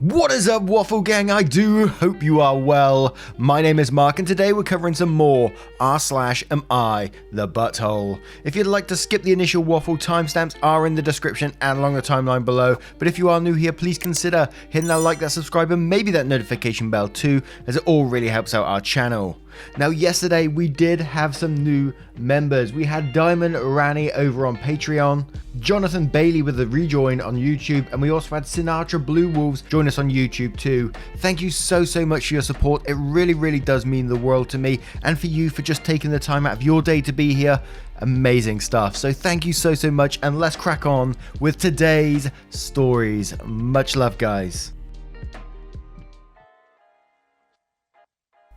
What is up, Waffle Gang? I do hope you are well. My name is Mark and today we're covering some more r/am I the butthole. If you'd like to skip the initial waffle, timestamps are in the description and along the timeline below, but if you are new here, please consider hitting that like, that subscribe and maybe that notification bell too, as it all really helps out our channel. Now yesterday we did have some new members. We had Diamond Rani over on Patreon, Jonathan Bailey with a rejoin on YouTube, and we also had Sinatra Blue Wolves join us on YouTube too. Thank you so much for your support. It really does mean the world to me, and for you for just taking the time out of your day to be here. Amazing stuff. So thank you so much, and let's crack on with today's stories. Much love, guys.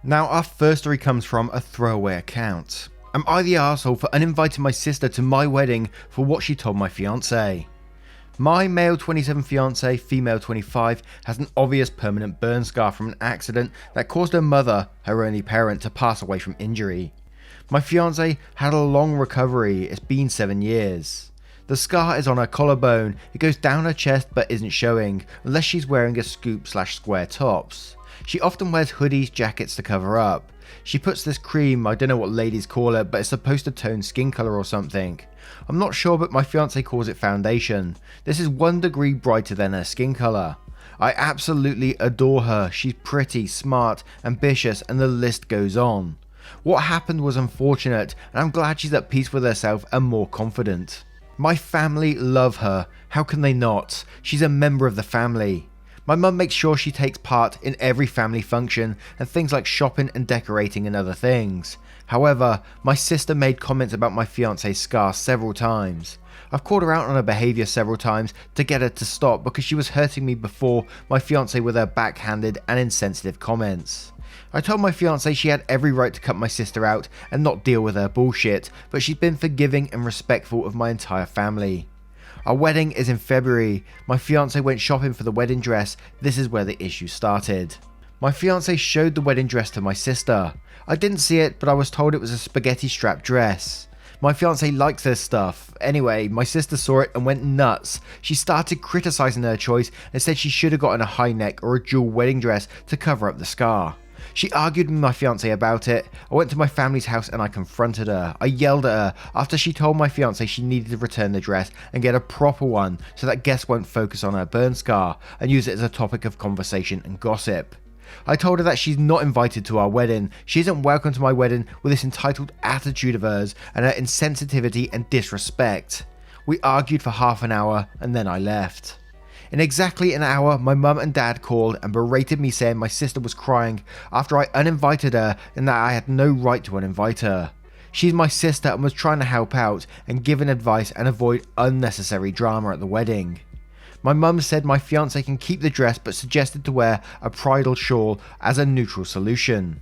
Now, our first story comes from a throwaway account. Am I the arsehole for uninviting my sister to my wedding for what she told my fiancé? My male 27 fiancé, female 25, has an obvious permanent burn scar from an accident that caused her mother, her only parent, to pass away from injury. My fiancé had a long recovery. It's been 7 years. The scar is on her collarbone. It goes down her chest but isn't showing, unless she's wearing a scoop/square tops. She often wears hoodies, jackets to cover up. She puts this cream, I don't know what ladies call it, but it's supposed to tone skin colour or something. I'm not sure, but my fiancé calls it foundation. This is 1 degree brighter than her skin colour. I absolutely adore her. She's pretty, smart, ambitious, and the list goes on. What happened was unfortunate, and I'm glad she's at peace with herself and more confident. My family love her. How can they not? She's a member of the family. My mum makes sure she takes part in every family function and things like shopping and decorating and other things. However, my sister made comments about my fiancé's scar several times. I've called her out on her behaviour several times to get her to stop because she was hurting me before my fiancé with her backhanded and insensitive comments. I told my fiancé she had every right to cut my sister out and not deal with her bullshit, but she's been forgiving and respectful of my entire family. Our wedding is in February. My fiancé went shopping for the wedding dress. This is where the issue started. My fiancé showed the wedding dress to my sister. I didn't see it, but I was told it was a spaghetti strap dress. My fiancé likes this stuff. Anyway, my sister saw it and went nuts. She started criticising her choice and said she should have gotten a high neck or a jewel wedding dress to cover up the scar. She argued with my fiancé about it. I went to my family's house and I confronted her. I yelled at her after she told my fiancé she needed to return the dress and get a proper one so that guests won't focus on her burn scar and use it as a topic of conversation and gossip. I told her that she's not invited to our wedding. She isn't welcome to my wedding with this entitled attitude of hers and her insensitivity and disrespect. We argued for half an hour and then I left. In exactly an hour, my mum and dad called and berated me, saying my sister was crying after I uninvited her and that I had no right to uninvite her. She's my sister and was trying to help out and give an advice and avoid unnecessary drama at the wedding. My mum said my fiancé can keep the dress but suggested to wear a bridal shawl as a neutral solution.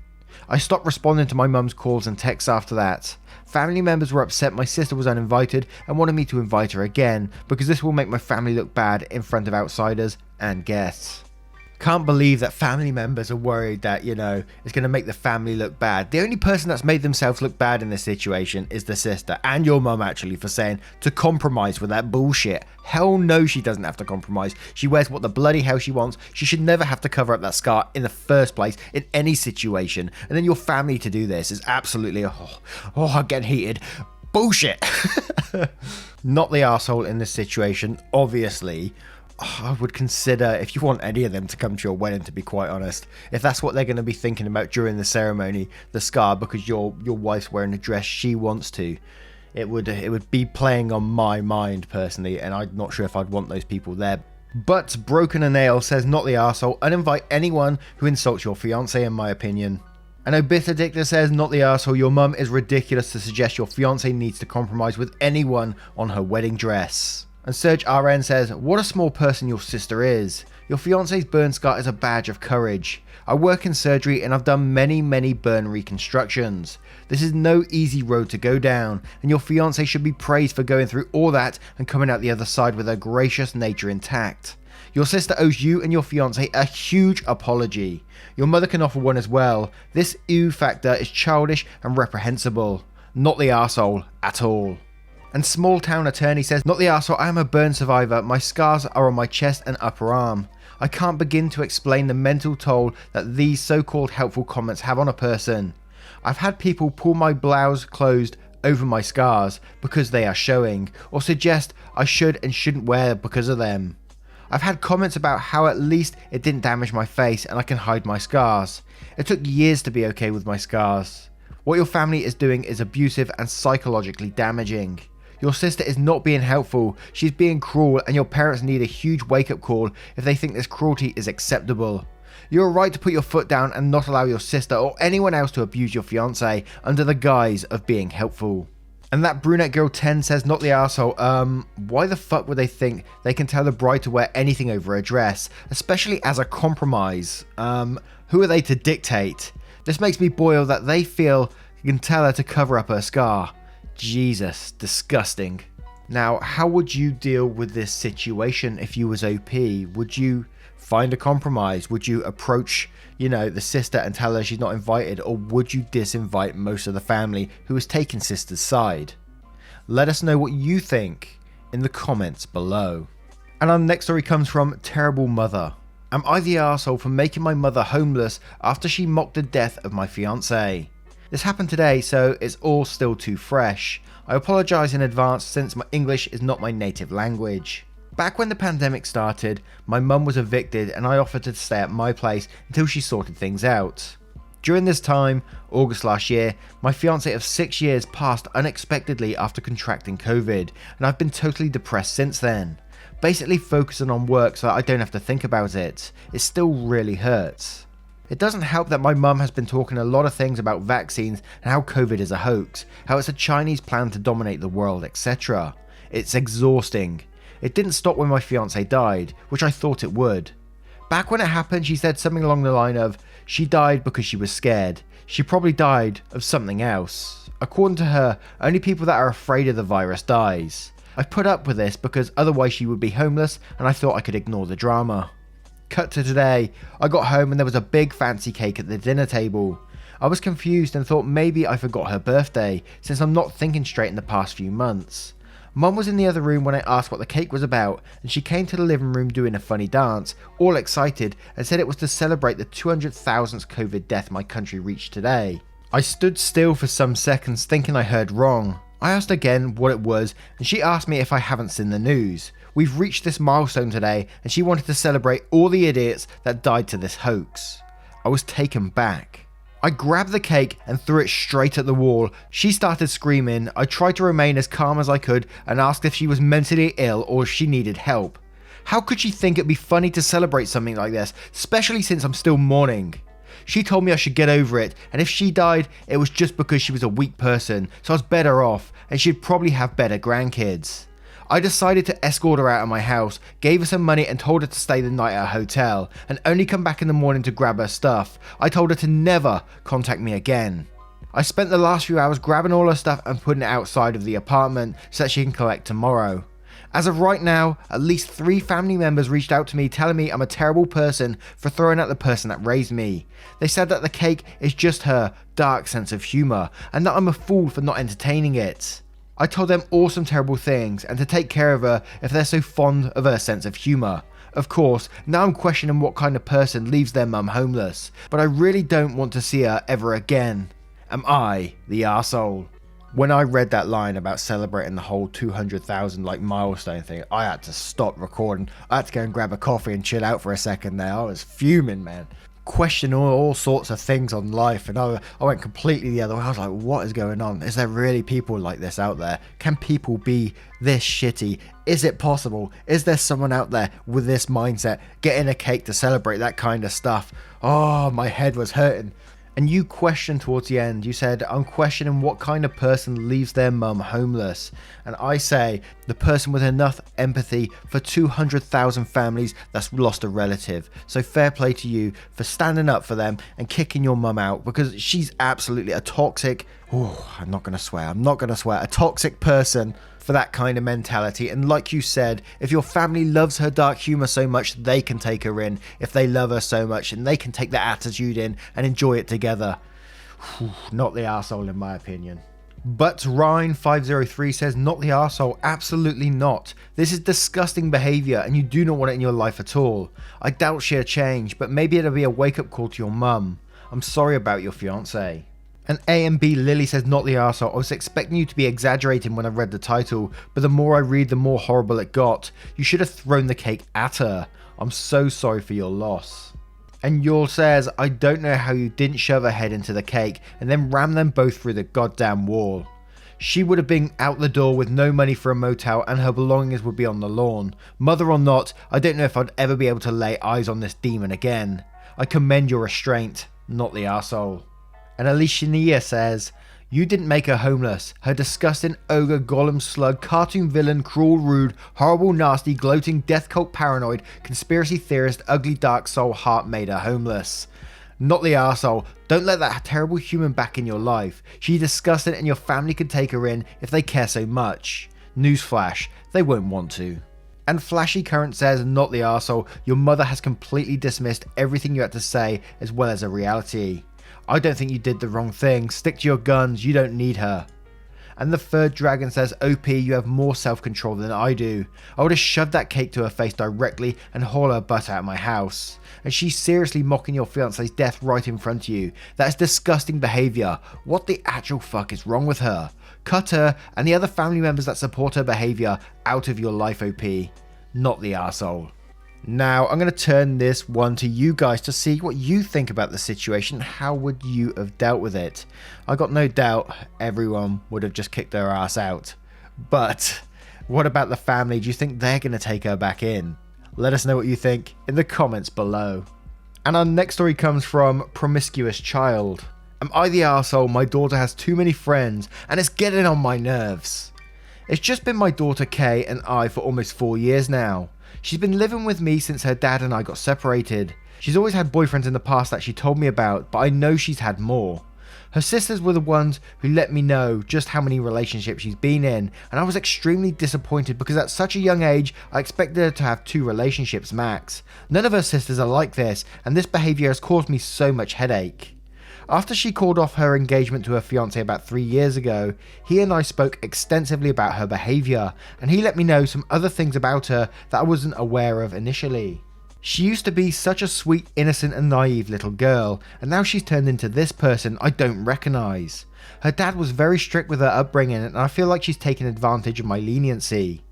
I stopped responding to my mum's calls and texts after that. Family members were upset my sister was uninvited and wanted me to invite her again because this will make my family look bad in front of outsiders and guests. Can't believe that family members are worried that, it's going to make the family look bad. The only person that's made themselves look bad in this situation is the sister and your mum actually for saying to compromise with that bullshit. Hell no, she doesn't have to compromise. She wears what the bloody hell she wants. She should never have to cover up that scar in the first place in any situation. And then your family to do this is absolutely, I'm getting heated. Bullshit. Not the arsehole in this situation, obviously. I would consider, if you want any of them to come to your wedding, to be quite honest, if that's what they're going to be thinking about during the ceremony, the scar because your wife's wearing a dress she wants to, it would be playing on my mind personally, and I'm not sure if I'd want those people there. But Broken a Nail says, not the arsehole, uninvite anyone who insults your fiancé in my opinion. And Obiterdictor says, not the arsehole, your mum is ridiculous to suggest your fiancé needs to compromise with anyone on her wedding dress. And Serge RN says, what a small person your sister is. Your fiancé's burn scar is a badge of courage. I work in surgery and I've done many burn reconstructions. This is no easy road to go down, and your fiancé should be praised for going through all that and coming out the other side with her gracious nature intact. Your sister owes you and your fiancé a huge apology. Your mother can offer one as well. This ew factor is childish and reprehensible. Not the arsehole at all. And Small Town Attorney says, not the arsehole, I am a burn survivor. My scars are on my chest and upper arm. I can't begin to explain the mental toll that these so-called helpful comments have on a person. I've had people pull my blouse closed over my scars because they are showing, or suggest I should and shouldn't wear because of them. I've had comments about how at least it didn't damage my face and I can hide my scars. It took years to be okay with my scars. What your family is doing is abusive and psychologically damaging. Your sister is not being helpful, she's being cruel, and your parents need a huge wake-up call if they think this cruelty is acceptable. You're right to put your foot down and not allow your sister or anyone else to abuse your fiancé under the guise of being helpful. And that brunette girl 10 says, not the arsehole, why the fuck would they think they can tell the bride to wear anything over a dress, especially as a compromise? Who are they to dictate? This makes me boil that they feel you can tell her to cover up her scar. Jesus, disgusting. Now, how would you deal with this situation if you was OP? Would you find a compromise? Would you approach, the sister and tell her she's not invited? Or would you disinvite most of the family who has taken sister's side? Let us know what you think in the comments below. And our next story comes from Terrible Mother. Am I the arsehole for making my mother homeless after she mocked the death of my fiancé? This happened today, so it's all still too fresh. I apologise in advance since my English is not my native language. Back when the pandemic started, my mum was evicted and I offered to stay at my place until she sorted things out. During this time, August last year, my fiancé of 6 years passed unexpectedly after contracting COVID, and I've been totally depressed since then. Basically focusing on work so that I don't have to think about it. It still really hurts. It doesn't help that my mum has been talking a lot of things about vaccines and how COVID is a hoax, how it's a Chinese plan to dominate the world, etc. It's exhausting. It didn't stop when my fiancé died, which I thought it would. Back when it happened, she said something along the line of, she died because she was scared. She probably died of something else. According to her, only people that are afraid of the virus dies. I've put up with this because otherwise she would be homeless and I thought I could ignore the drama. Cut to today, I got home and there was a big fancy cake at the dinner table. I was confused and thought maybe I forgot her birthday, since I'm not thinking straight in the past few months. Mum was in the other room when I asked what the cake was about, and she came to the living room doing a funny dance, all excited, and said it was to celebrate the 200,000th COVID death my country reached today. I stood still for some seconds thinking I heard wrong. I asked again what it was, and she asked me if I haven't seen the news. We've reached this milestone today, and she wanted to celebrate all the idiots that died to this hoax. I was taken back. I grabbed the cake and threw it straight at the wall. She started screaming. I tried to remain as calm as I could and asked if she was mentally ill or if she needed help. How could she think it'd be funny to celebrate something like this, especially since I'm still mourning? She told me I should get over it, and if she died, it was just because she was a weak person, so I was better off, and she'd probably have better grandkids. I decided to escort her out of my house, gave her some money and told her to stay the night at a hotel, and only come back in the morning to grab her stuff. I told her to never contact me again. I spent the last few hours grabbing all her stuff and putting it outside of the apartment so that she can collect tomorrow. As of right now, at least 3 family members reached out to me telling me I'm a terrible person for throwing at the person that raised me. They said that the cake is just her dark sense of humour, and that I'm a fool for not entertaining it. I told them all some terrible things and to take care of her if they're so fond of her sense of humour. Of course, now I'm questioning what kind of person leaves their mum homeless, but I really don't want to see her ever again. Am I the arsehole? When I read that line about celebrating the whole 200,000 milestone thing, I had to stop recording. I had to go and grab a coffee and chill out for a second there. I was fuming, man. Questioning all sorts of things on life, and I went completely the other way. I was like, what is going on? Is there really people like this out there? Can people be this shitty? Is it possible? Is there someone out there with this mindset, getting a cake to celebrate that kind of stuff? Oh, my head was hurting. And you questioned towards the end, you said, I'm questioning what kind of person leaves their mum homeless. And I say, the person with enough empathy for 200,000 families that's lost a relative. So fair play to you for standing up for them and kicking your mum out, because she's absolutely a toxic, I'm not going to swear, a toxic person for that kind of mentality. And like you said, if your family loves her dark humour so much, they can take her in. If they love her so much, and they can take that attitude in and enjoy it together. Not the arsehole in my opinion. But Ryan503 says, not the arsehole, absolutely not. This is disgusting behaviour and you do not want it in your life at all. I doubt she'll change, but maybe it'll be a wake up call to your mum. I'm sorry about your fiancé. And A and B Lily says, not the arsehole. I was expecting you to be exaggerating when I read the title, but the more I read, the more horrible it got. You should have thrown the cake at her. I'm so sorry for your loss. And Yul says, I don't know how you didn't shove her head into the cake and then ram them both through the goddamn wall. She would have been out the door with no money for a motel and her belongings would be on the lawn. Mother or not, I don't know if I'd ever be able to lay eyes on this demon again. I commend your restraint, not the arsehole. And Alishania says, you didn't make her homeless. Her disgusting ogre, golem slug, cartoon villain, cruel, rude, horrible, nasty, gloating, death cult paranoid, conspiracy theorist, ugly, dark soul heart made her homeless. Not the arsehole. Don't let that terrible human back in your life. She's disgusting and your family can take her in if they care so much. Newsflash, they won't want to. And Flashy Current says, not the arsehole. Your mother has completely dismissed everything you had to say as well as a reality. I don't think you did the wrong thing. Stick to your guns. You don't need her. And the third dragon says, OP, you have more self-control than I do. I would have shoved that cake to her face directly and haul her butt out of my house. And she's seriously mocking your fiance's death right in front of you. That is disgusting behaviour. What the actual fuck is wrong with her? Cut her and the other family members that support her behaviour out of your life, OP. Not the arsehole. Now, I'm going to turn this one to you guys to see what you think about the situation. How would you have dealt with it? I got no doubt everyone would have just kicked their ass out. But what about the family? Do you think they're going to take her back in? Let us know what you think in the comments below. And our next story comes from Promiscuous Child. Am I the arsehole? My daughter has too many friends and it's getting on my nerves. It's just been my daughter Kay and I for almost 4 years now. She's been living with me since her dad and I got separated. She's always had boyfriends in the past that she told me about, but I know she's had more. Her sisters were the ones who let me know just how many relationships she's been in, and I was extremely disappointed because at such a young age, I expected her to have 2 relationships max. None of her sisters are like this, and this behaviour has caused me so much headache. After she called off her engagement to her fiancé about 3 years ago, he and I spoke extensively about her behaviour, and he let me know some other things about her that I wasn't aware of initially. She used to be such a sweet, innocent and naive little girl, and now she's turned into this person I don't recognise. Her dad was very strict with her upbringing, and I feel like she's taken advantage of my leniency.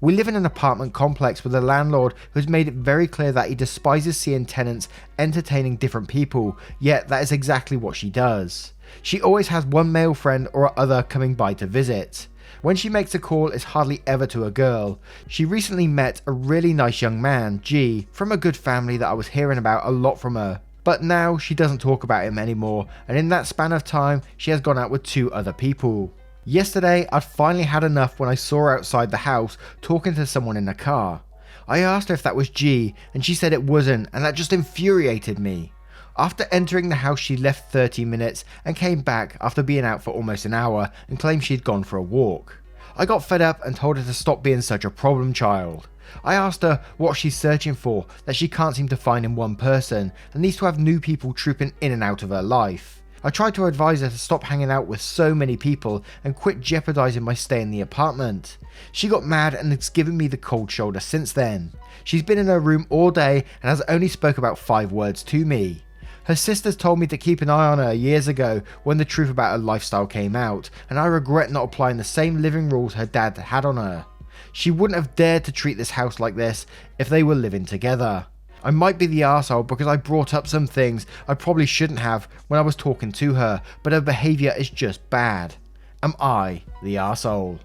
We live in an apartment complex with a landlord who has made it very clear that he despises seeing tenants entertaining different people, yet that is exactly what she does. She always has one male friend or other coming by to visit. When she makes a call, it's hardly ever to a girl. She recently met a really nice young man, G, from a good family that I was hearing about a lot from her. But now she doesn't talk about him anymore, and in that span of time, she has gone out with 2 other people. Yesterday, I'd finally had enough when I saw her outside the house talking to someone in a car. I asked her if that was G, and she said it wasn't, and that just infuriated me. After entering the house, she left 30 minutes and came back after being out for almost an hour and claimed she'd gone for a walk. I got fed up and told her to stop being such a problem child. I asked her what she's searching for that she can't seem to find in one person and needs to have new people trooping in and out of her life. I tried to advise her to stop hanging out with so many people and quit jeopardizing my stay in the apartment. She got mad and has given me the cold shoulder since then. She's been in her room all day and has only spoke about 5 words to me. Her sisters told me to keep an eye on her years ago when the truth about her lifestyle came out, and I regret not applying the same living rules her dad had on her. She wouldn't have dared to treat this house like this if they were living together. I might be the arsehole because I brought up some things I probably shouldn't have when I was talking to her, but her behaviour is just bad. Am I the arsehole?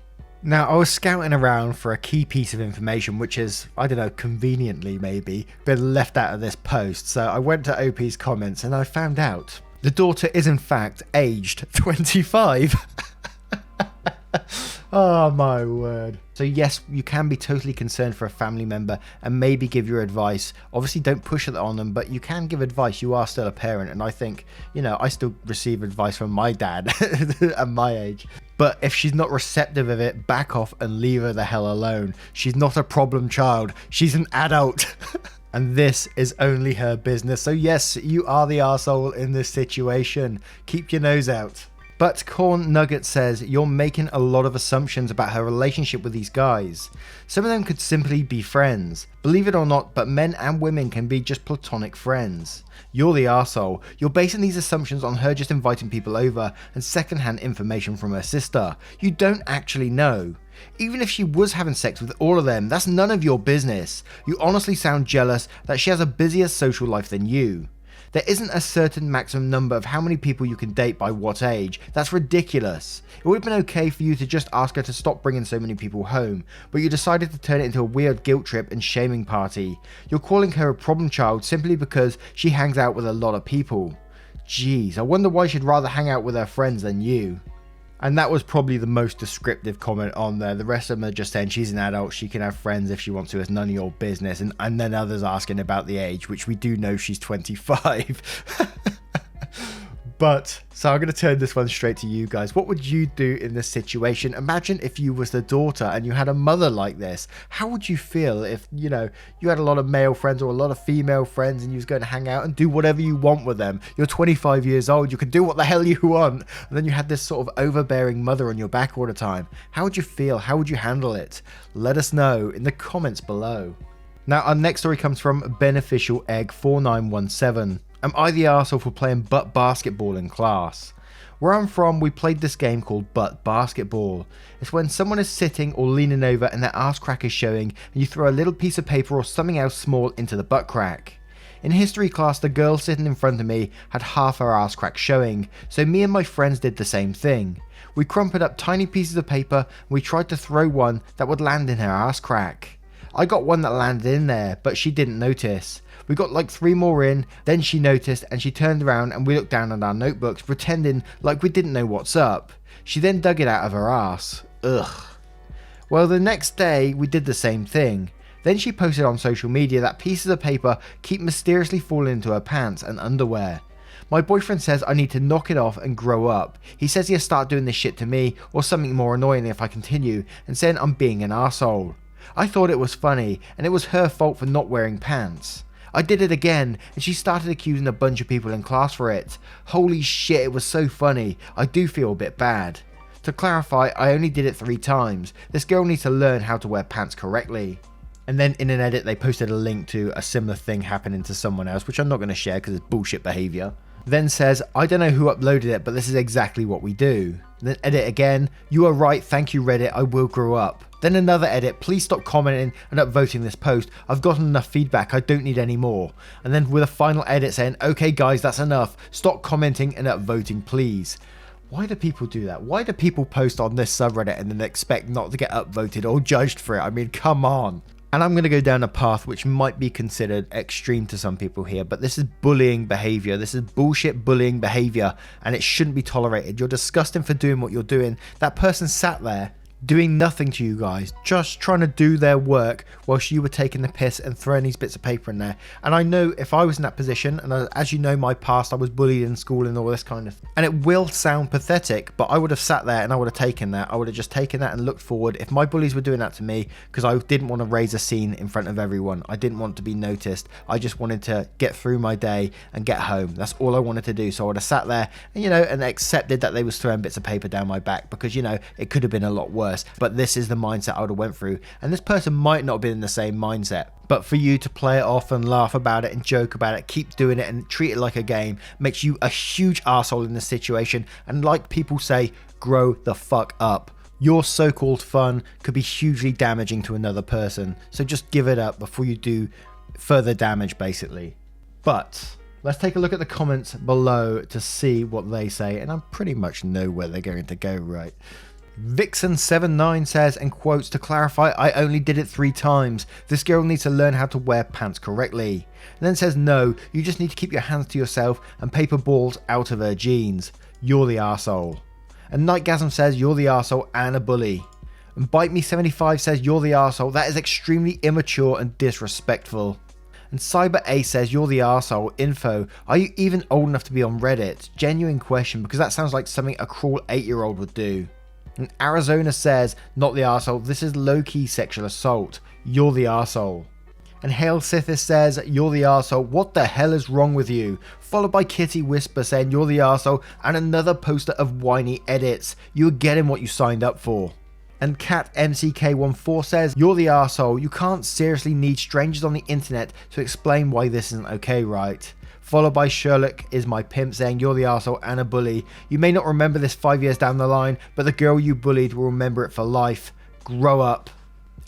Now, I was scouting around for a key piece of information which is, I don't know, conveniently maybe, been left out of this post, so I went to OP's comments and I found out the daughter is in fact aged 25. Oh my word. So yes, you can be totally concerned for a family member and maybe give your advice. Obviously don't push it on them, but you can give advice. You are still a parent, and I think, you know, I still receive advice from my dad at my age. But if she's not receptive of it, back off and leave her the hell alone. She's not a problem child. She's an adult. And this is only her business. So yes, you are the arsehole in this situation. Keep your nose out. But Corn Nugget says, you're making a lot of assumptions about her relationship with these guys. Some of them could simply be friends. Believe it or not, but men and women can be just platonic friends. You're the arsehole. You're basing these assumptions on her just inviting people over and secondhand information from her sister. You don't actually know. Even if she was having sex with all of them, that's none of your business. You honestly sound jealous that she has a busier social life than you. There isn't a certain maximum number of how many people you can date by what age. That's ridiculous. It would have been okay for you to just ask her to stop bringing so many people home, but you decided to turn it into a weird guilt trip and shaming party. You're calling her a problem child simply because she hangs out with a lot of people. Jeez, I wonder why she'd rather hang out with her friends than you. And that was probably the most descriptive comment on there. The rest of them are just saying she's an adult, she can have friends if she wants to, it's none of your business. And then others asking about the age, which we do know she's 25. But, so I'm going to turn this one straight to you guys. What would you do in this situation? Imagine if you was the daughter and you had a mother like this. How would you feel if, you know, you had a lot of male friends or a lot of female friends and you was going to hang out and do whatever you want with them? You're 25 years old, you can do what the hell you want. And then you had this sort of overbearing mother on your back all the time. How would you feel? How would you handle it? Let us know in the comments below. Now, our next story comes from Beneficial Egg 4917. Am I the arsehole for playing butt basketball in class? Where I'm from, we played this game called butt basketball. It's when someone is sitting or leaning over and their arse crack is showing and you throw a little piece of paper or something else small into the butt crack. In history class, the girl sitting in front of me had half her arse crack showing, so me and my friends did the same thing. We crumpled up tiny pieces of paper and we tried to throw one that would land in her arse crack. I got one that landed in there, but she didn't notice. We got like 3 more in, then she noticed and she turned around and we looked down at our notebooks pretending like we didn't know what's up. She then dug it out of her ass. Ugh. Well, the next day we did the same thing. Then she posted on social media that pieces of paper keep mysteriously falling into her pants and underwear. My boyfriend says I need to knock it off and grow up. He says he'll start doing this shit to me or something more annoying if I continue, and saying I'm being an arsehole. I thought it was funny and it was her fault for not wearing pants. I did it again and she started accusing a bunch of people in class for it. Holy shit, it was so funny. I do feel a bit bad. To clarify, I only did it 3 times. This girl needs to learn how to wear pants correctly. And then in an edit they posted a link to a similar thing happening to someone else, which I'm not going to share because it's bullshit behaviour. Then says, I don't know who uploaded it, but this is exactly what we do. Then edit again, you are right, thank you Reddit, I will grow up. Then another edit, please stop commenting and upvoting this post, I've gotten enough feedback, I don't need any more. And then with a final edit saying, okay guys, that's enough, stop commenting and upvoting please. Why do people do that? Why do people post on this subreddit and then expect not to get upvoted or judged for it? I mean, come on. And I'm going to go down a path which might be considered extreme to some people here, but this is bullying behavior. This is bullshit bullying behavior and it shouldn't be tolerated. You're disgusting for doing what you're doing. That person sat there doing nothing to you guys, just trying to do their work whilst you were taking the piss and throwing these bits of paper in there. And I know if I was in that position, and as you know my past, I was bullied in school and all this kind of thing, and it will sound pathetic, but I would have sat there and I would have taken that. I would have just taken that and looked forward. If my bullies were doing that to me, because I didn't want to raise a scene in front of everyone, I didn't want to be noticed, I just wanted to get through my day and get home. That's all I wanted to do. So I would have sat there and, you know, and accepted that they was throwing bits of paper down my back, because, you know, it could have been a lot worse. But this is the mindset I would have went through, and this person might not have been in the same mindset. But for you to play it off and laugh about it and joke about it, keep doing it and treat it like a game, makes you a huge arsehole in this situation. And like people say, grow the fuck up. Your so-called fun could be hugely damaging to another person, so just give it up before you do further damage, basically. But let's take a look at the comments below to see what they say, and I pretty much know where they're going to go, right? Vixen79 says, and quotes, to clarify, I only did it 3 times. This girl needs to learn how to wear pants correctly. And then says, no, you just need to keep your hands to yourself and paper balls out of her jeans. You're the arsehole. And Nightgasm says, you're the arsehole and a bully. And Bite Me 75 says, you're the arsehole. That is extremely immature and disrespectful. And Cyber A says, you're the arsehole. Info, are you even old enough to be on Reddit? Genuine question, because that sounds like something a cruel 8-year-old would do. And Arizona says, not the arsehole, this is low-key sexual assault. You're the arsehole. And Hail Sithis says, "You're the arsehole, what the hell is wrong with you?" Followed by Kitty Whisper saying, "You're the arsehole," and another poster of whiny edits. You were getting what you signed up for. And Cat MCK14 says, "You're the arsehole, you can't seriously need strangers on the internet to explain why this isn't okay, right?" Followed by Sherlock is my pimp saying, "You're the arsehole and a bully. You may not remember this 5 years down the line, but the girl you bullied will remember it for life. Grow up."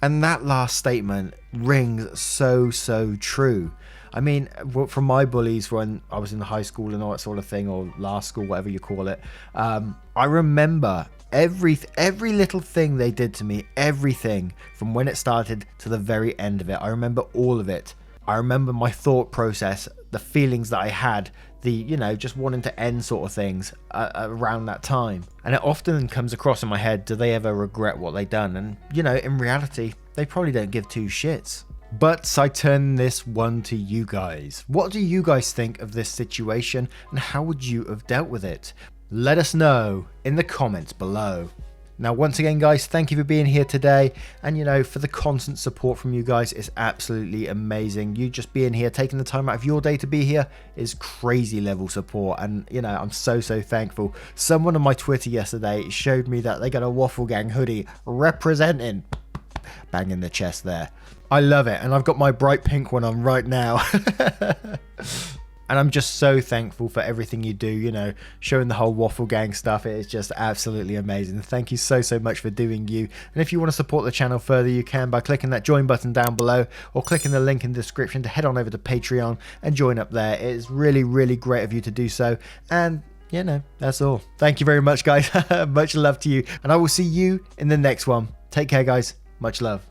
And that last statement rings so true. I mean, from my bullies when I was in high school and all that sort of thing, or last school, whatever you call it, I remember every little thing they did to me, everything from when it started to the very end of it. I remember all of it. I remember my thought process, the feelings that I had, the, just wanting to end sort of things around that time. And it often comes across in my head, do they ever regret what they done? And, in reality, they probably don't give two shits. But I turn this one to you guys. What do you guys think of this situation, and how would you have dealt with it? Let us know in the comments below. Now, once again, guys, thank you for being here today. And, for the constant support from you guys, it's absolutely amazing. You just being here, taking the time out of your day to be here is crazy level support. And, I'm so thankful. Someone on my Twitter yesterday showed me that they got a Waffle Gang hoodie representing, bang in the chest there. I love it. And I've got my bright pink one on right now. And I'm just so thankful for everything you do, showing the whole Waffle Gang stuff. It is just absolutely amazing. Thank you so much for doing you. And if you want to support the channel further, you can by clicking that join button down below, or clicking the link in the description to head on over to Patreon and join up there. It is really great of you to do so. And, that's all. Thank you very much, guys. Much love to you. And I will see you in the next one. Take care, guys. Much love.